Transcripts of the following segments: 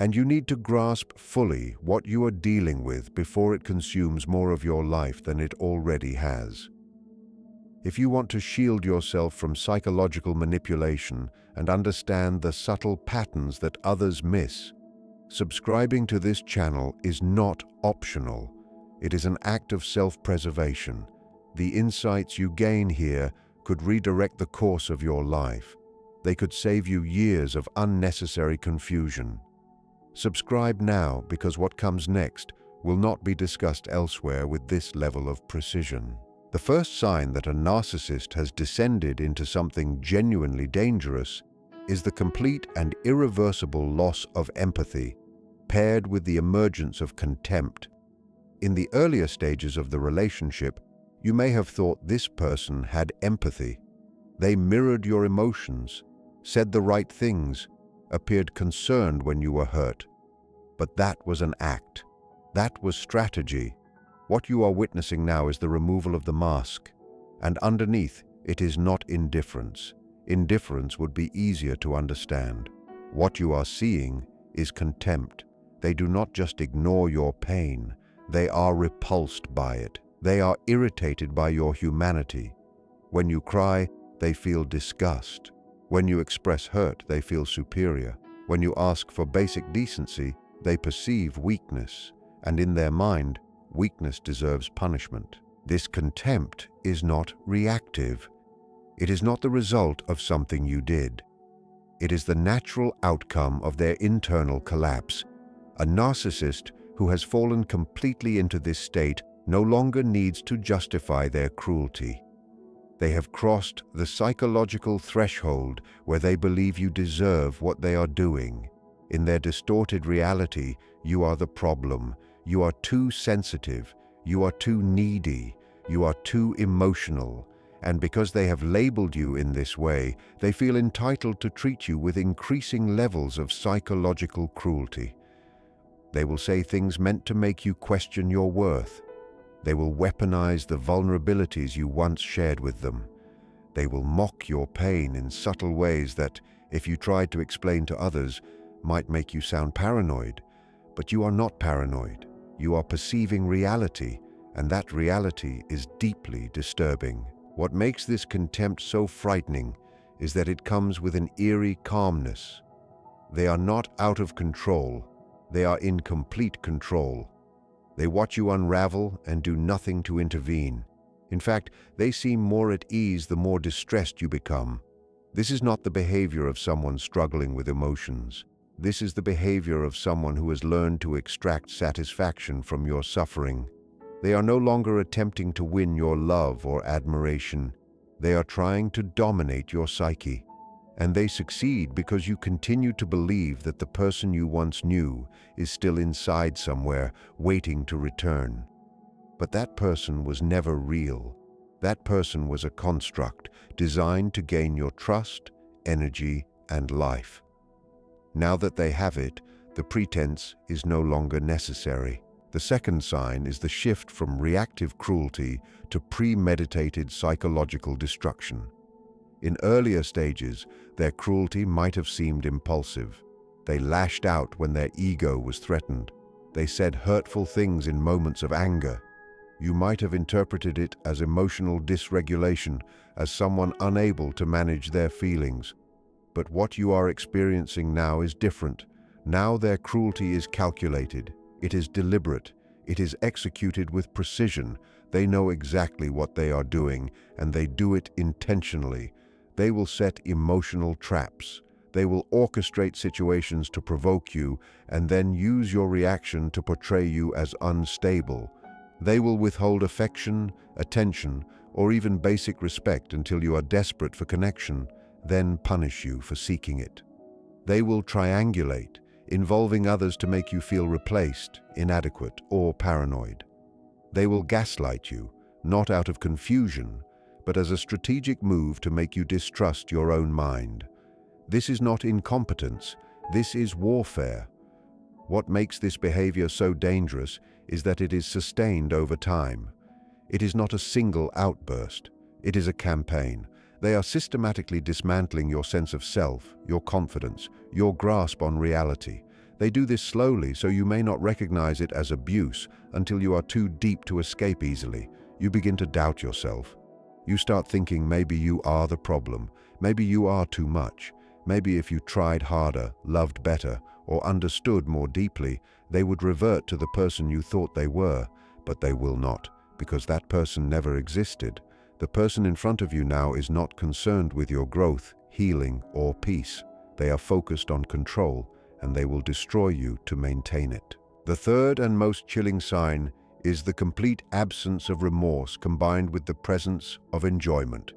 And you need to grasp fully what you are dealing with before it consumes more of your life than it already has. If you want to shield yourself from psychological manipulation and understand the subtle patterns that others miss, subscribing to this channel is not optional. It is an act of self-preservation. The insights you gain here could redirect the course of your life. They could save you years of unnecessary confusion. Subscribe now, because what comes next will not be discussed elsewhere with this level of precision. The first sign that a narcissist has descended into something genuinely dangerous is the complete and irreversible loss of empathy, paired with the emergence of contempt. In the earlier stages of the relationship, you may have thought this person had empathy. They mirrored your emotions, said the right things, appeared concerned when you were hurt. But that was an act. That was strategy. What you are witnessing now is the removal of the mask, and underneath it is not indifference. Indifference would be easier to understand. What you are seeing is contempt. They do not just ignore your pain, they are repulsed by it. They are irritated by your humanity. When you cry, they feel disgust. When you express hurt, they feel superior. When you ask for basic decency, they perceive weakness, and in their mind, weakness deserves punishment. This contempt is not reactive. It is not the result of something you did. It is the natural outcome of their internal collapse. A narcissist who has fallen completely into this state no longer needs to justify their cruelty. They have crossed the psychological threshold where they believe you deserve what they are doing. In their distorted reality, you are the problem. You are too sensitive, you are too needy, you are too emotional, and because they have labeled you in this way, they feel entitled to treat you with increasing levels of psychological cruelty. They will say things meant to make you question your worth. They will weaponize the vulnerabilities you once shared with them. They will mock your pain in subtle ways that, if you tried to explain to others, might make you sound paranoid. But you are not paranoid. You are perceiving reality, and that reality is deeply disturbing. What makes this contempt so frightening is that it comes with an eerie calmness. They are not out of control. They are in complete control. They watch you unravel and do nothing to intervene. In fact, they seem more at ease the more distressed you become. This is not the behavior of someone struggling with emotions. This is the behavior of someone who has learned to extract satisfaction from your suffering. They are no longer attempting to win your love or admiration. They are trying to dominate your psyche. And they succeed because you continue to believe that the person you once knew is still inside somewhere, waiting to return. But that person was never real. That person was a construct designed to gain your trust, energy, and life. Now that they have it, the pretense is no longer necessary. The second sign is the shift from reactive cruelty to premeditated psychological destruction. In earlier stages, their cruelty might have seemed impulsive. They lashed out when their ego was threatened. They said hurtful things in moments of anger. You might have interpreted it as emotional dysregulation, as someone unable to manage their feelings. But what you are experiencing now is different. Now their cruelty is calculated. It is deliberate. It is executed with precision. They know exactly what they are doing, and they do it intentionally. They will set emotional traps. They will orchestrate situations to provoke you, and then use your reaction to portray you as unstable. They will withhold affection, attention, or even basic respect until you are desperate for connection, then punish you for seeking it. They will triangulate, involving others to make you feel replaced, inadequate, or paranoid. They will gaslight you, not out of confusion, but as a strategic move to make you distrust your own mind. This is not incompetence, this is warfare. What makes this behavior so dangerous is that it is sustained over time. It is not a single outburst, it is a campaign. They are systematically dismantling your sense of self, your confidence, your grasp on reality. They do this slowly, so you may not recognize it as abuse until you are too deep to escape easily. You begin to doubt yourself. You start thinking maybe you are the problem, maybe you are too much, maybe if you tried harder, loved better, or understood more deeply, they would revert to the person you thought they were, but they will not, because that person never existed. The person in front of you now is not concerned with your growth, healing, or peace. They are focused on control, and they will destroy you to maintain it. The third and most chilling sign is the complete absence of remorse combined with the presence of enjoyment.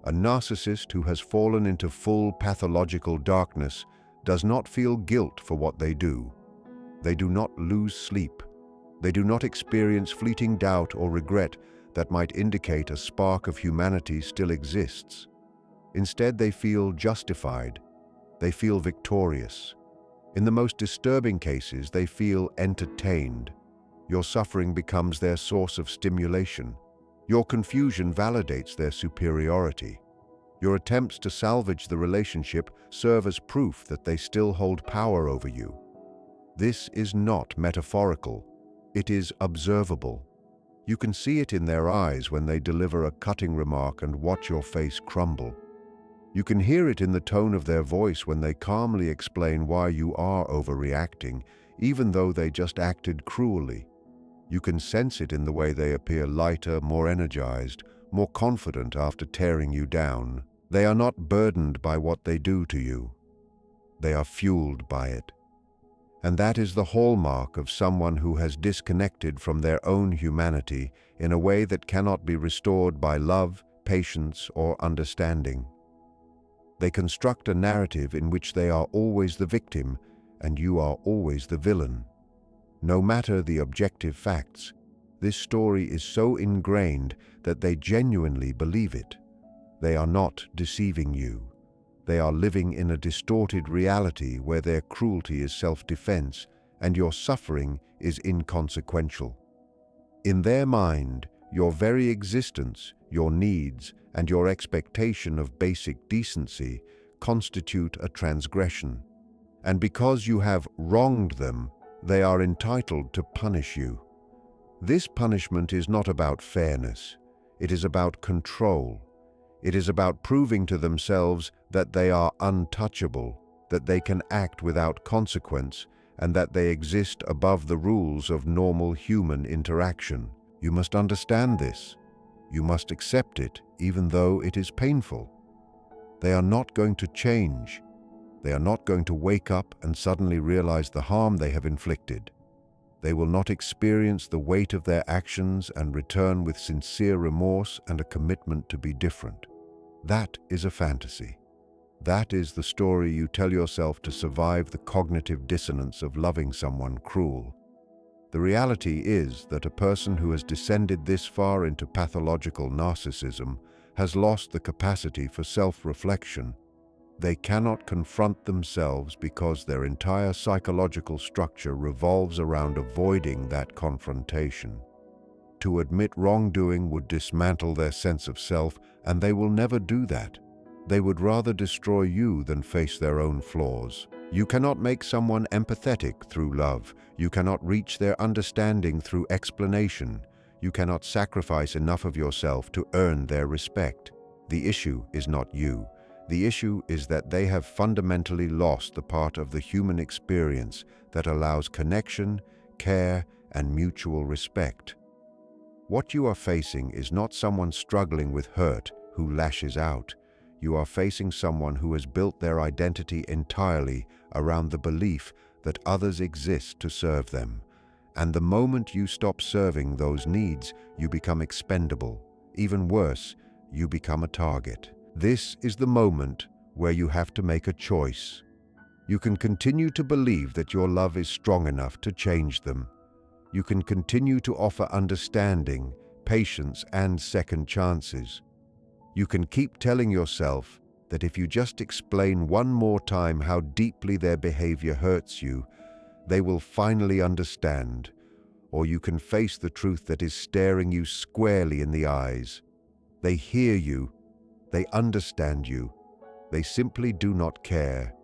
A narcissist who has fallen into full pathological darkness does not feel guilt for what they do. They do not lose sleep. They do not experience fleeting doubt or regret that might indicate a spark of humanity still exists. Instead, they feel justified. They feel victorious. In the most disturbing cases, they feel entertained. Your suffering becomes their source of stimulation. Your confusion validates their superiority. Your attempts to salvage the relationship serve as proof that they still hold power over you. This is not metaphorical. It is observable. You can see it in their eyes when they deliver a cutting remark and watch your face crumble. You can hear it in the tone of their voice when they calmly explain why you are overreacting, even though they just acted cruelly. You can sense it in the way they appear lighter, more energized, more confident after tearing you down. They are not burdened by what they do to you. They are fueled by it. And that is the hallmark of someone who has disconnected from their own humanity in a way that cannot be restored by love, patience, or understanding. They construct a narrative in which they are always the victim and you are always the villain. No matter the objective facts, this story is so ingrained that they genuinely believe it. They are not deceiving you. They are living in a distorted reality where their cruelty is self-defense and your suffering is inconsequential. In their mind, your very existence, your needs, and your expectation of basic decency constitute a transgression. And because you have wronged them, they are entitled to punish you. This punishment is not about fairness. It is about control. It is about proving to themselves that they are untouchable, that they can act without consequence, and that they exist above the rules of normal human interaction. You must understand this. You must accept it, even though it is painful. They are not going to change. They are not going to wake up and suddenly realize the harm they have inflicted. They will not experience the weight of their actions and return with sincere remorse and a commitment to be different. That is a fantasy. That is the story you tell yourself to survive the cognitive dissonance of loving someone cruel. The reality is that a person who has descended this far into pathological narcissism has lost the capacity for self-reflection. They cannot confront themselves because their entire psychological structure revolves around avoiding that confrontation. To admit wrongdoing would dismantle their sense of self, and they will never do that. They would rather destroy you than face their own flaws. You cannot make someone empathetic through love. You cannot reach their understanding through explanation. You cannot sacrifice enough of yourself to earn their respect. The issue is not you. The issue is that they have fundamentally lost the part of the human experience that allows connection, care, and mutual respect. What you are facing is not someone struggling with hurt who lashes out. You are facing someone who has built their identity entirely around the belief that others exist to serve them. And the moment you stop serving those needs, you become expendable. Even worse, you become a target. This is the moment where you have to make a choice. You can continue to believe that your love is strong enough to change them. You can continue to offer understanding, patience, and second chances. You can keep telling yourself that if you just explain one more time how deeply their behavior hurts you, they will finally understand. Or you can face the truth that is staring you squarely in the eyes. They hear you. They understand you. They simply do not care.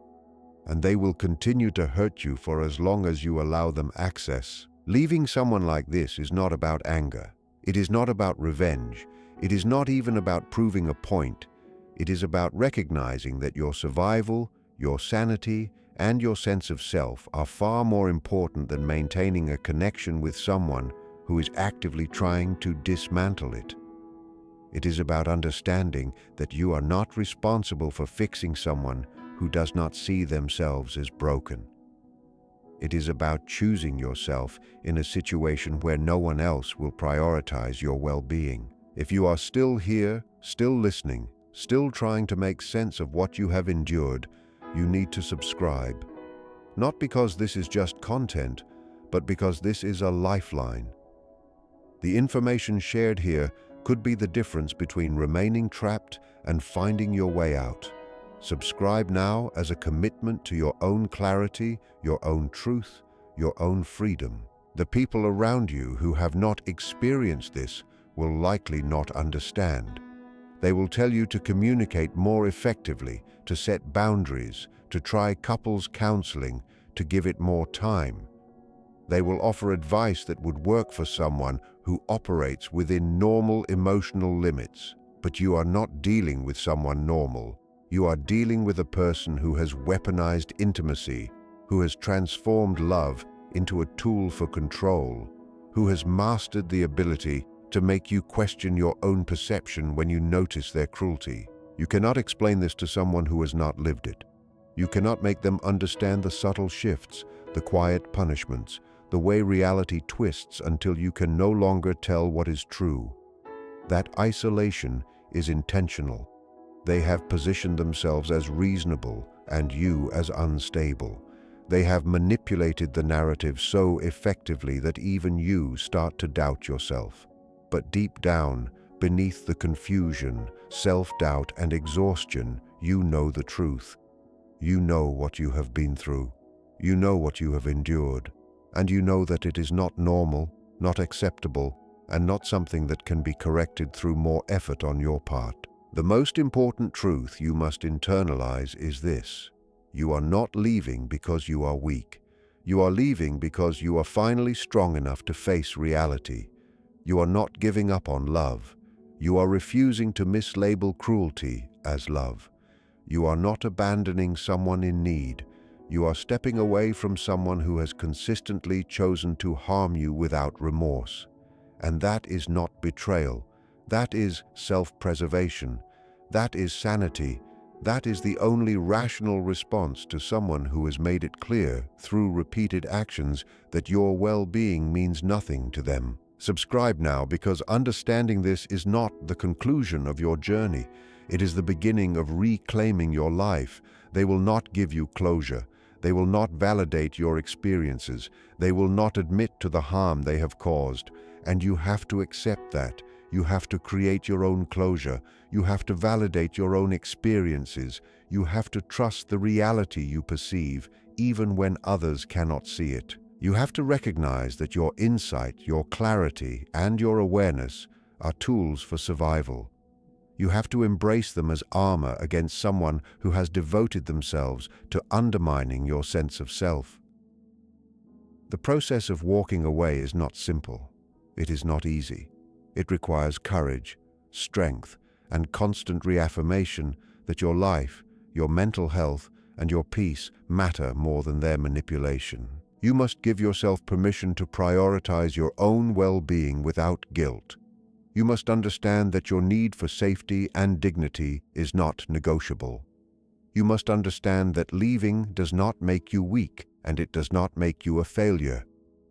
and they will continue to hurt you for as long as you allow them access. Leaving someone like this is not about anger. It is not about revenge. It is not even about proving a point. It is about recognizing that your survival, your sanity, and your sense of self are far more important than maintaining a connection with someone who is actively trying to dismantle it. It is about understanding that you are not responsible for fixing someone who does not see themselves as broken. It is about choosing yourself in a situation where no one else will prioritize your well-being. If you are still here, still listening, still trying to make sense of what you have endured, you need to subscribe. Not because this is just content, but because this is a lifeline. The information shared here could be the difference between remaining trapped and finding your way out. Subscribe now as a commitment to your own clarity, your own truth, your own freedom. The people around you who have not experienced this will likely not understand. They will tell you to communicate more effectively, to set boundaries, to try couples counseling, to give it more time. They will offer advice that would work for someone who operates within normal emotional limits. But you are not dealing with someone normal. You are dealing with a person who has weaponized intimacy, who has transformed love into a tool for control, who has mastered the ability to make you question your own perception when you notice their cruelty. You cannot explain this to someone who has not lived it. You cannot make them understand the subtle shifts, the quiet punishments, the way reality twists until you can no longer tell what is true. That isolation is intentional. They have positioned themselves as reasonable and you as unstable. They have manipulated the narrative so effectively that even you start to doubt yourself. But deep down, beneath the confusion, self-doubt, and exhaustion, you know the truth. You know what you have been through. You know what you have endured. And you know that it is not normal, not acceptable, and not something that can be corrected through more effort on your part. The most important truth you must internalize is this: you are not leaving because you are weak. You are leaving because you are finally strong enough to face reality. You are not giving up on love. You are refusing to mislabel cruelty as love. You are not abandoning someone in need. You are stepping away from someone who has consistently chosen to harm you without remorse. And that is not betrayal. That is self-preservation. That is sanity. That is the only rational response to someone who has made it clear through repeated actions that your well-being means nothing to them. Subscribe now, because understanding this is not the conclusion of your journey. It is the beginning of reclaiming your life. They will not give you closure. They will not validate your experiences. They will not admit to the harm they have caused. And you have to accept that. You have to create your own closure. You have to validate your own experiences. You have to trust the reality you perceive, even when others cannot see it. You have to recognize that your insight, your clarity, and your awareness are tools for survival. You have to embrace them as armor against someone who has devoted themselves to undermining your sense of self. The process of walking away is not simple. It is not easy. It requires courage, strength, and constant reaffirmation that your life, your mental health, and your peace matter more than their manipulation. You must give yourself permission to prioritize your own well-being without guilt. You must understand that your need for safety and dignity is not negotiable. You must understand that leaving does not make you weak, and it does not make you a failure.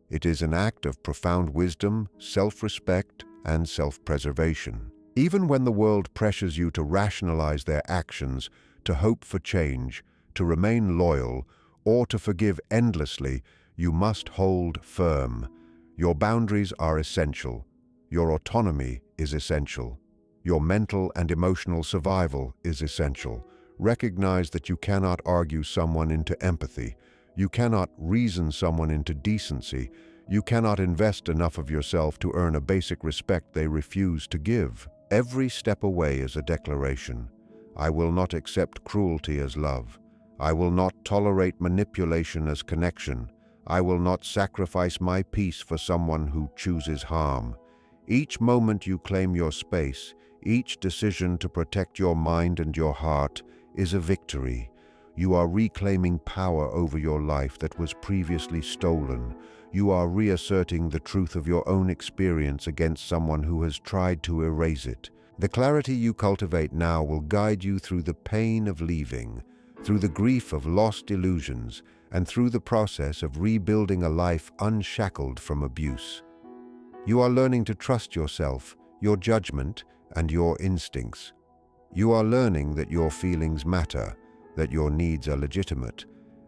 It is an act of profound wisdom, self-respect, and self-preservation. Even when the world pressures you to rationalize their actions, to hope for change, to remain loyal, or to forgive endlessly, you must hold firm. Your boundaries are essential. Your autonomy is essential. Your mental and emotional survival is essential. Recognize that you cannot argue someone into empathy. You cannot reason someone into decency. You cannot invest enough of yourself to earn a basic respect they refuse to give. Every step away is a declaration. I will not accept cruelty as love. I will not tolerate manipulation as connection. I will not sacrifice my peace for someone who chooses harm. Each moment you claim your space, each decision to protect your mind and your heart is a victory. You are reclaiming power over your life that was previously stolen. You are reasserting the truth of your own experience against someone who has tried to erase it. The clarity you cultivate now will guide you through the pain of leaving, through the grief of lost illusions, and through the process of rebuilding a life unshackled from abuse. You are learning to trust yourself, your judgment, and your instincts. You are learning that your feelings matter, that your needs are legitimate,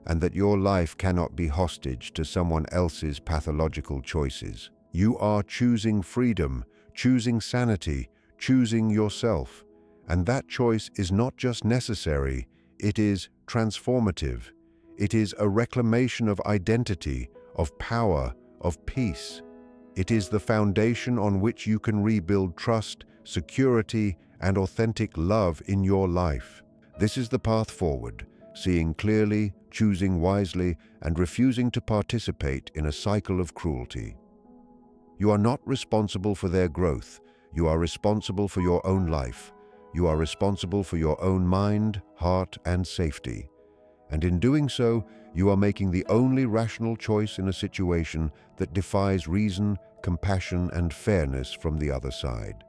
and that your life cannot be hostage to someone else's pathological choices. You are choosing freedom, choosing sanity, choosing yourself. And that choice is not just necessary, it is transformative. It is a reclamation of identity, of power, of peace. It is the foundation on which you can rebuild trust, security, and authentic love in your life. This is the path forward, seeing clearly, choosing wisely, and refusing to participate in a cycle of cruelty. You are not responsible for their growth. You are responsible for your own life. You are responsible for your own mind, heart, and safety. And in doing so, you are making the only rational choice in a situation that defies reason, compassion, and fairness from the other side.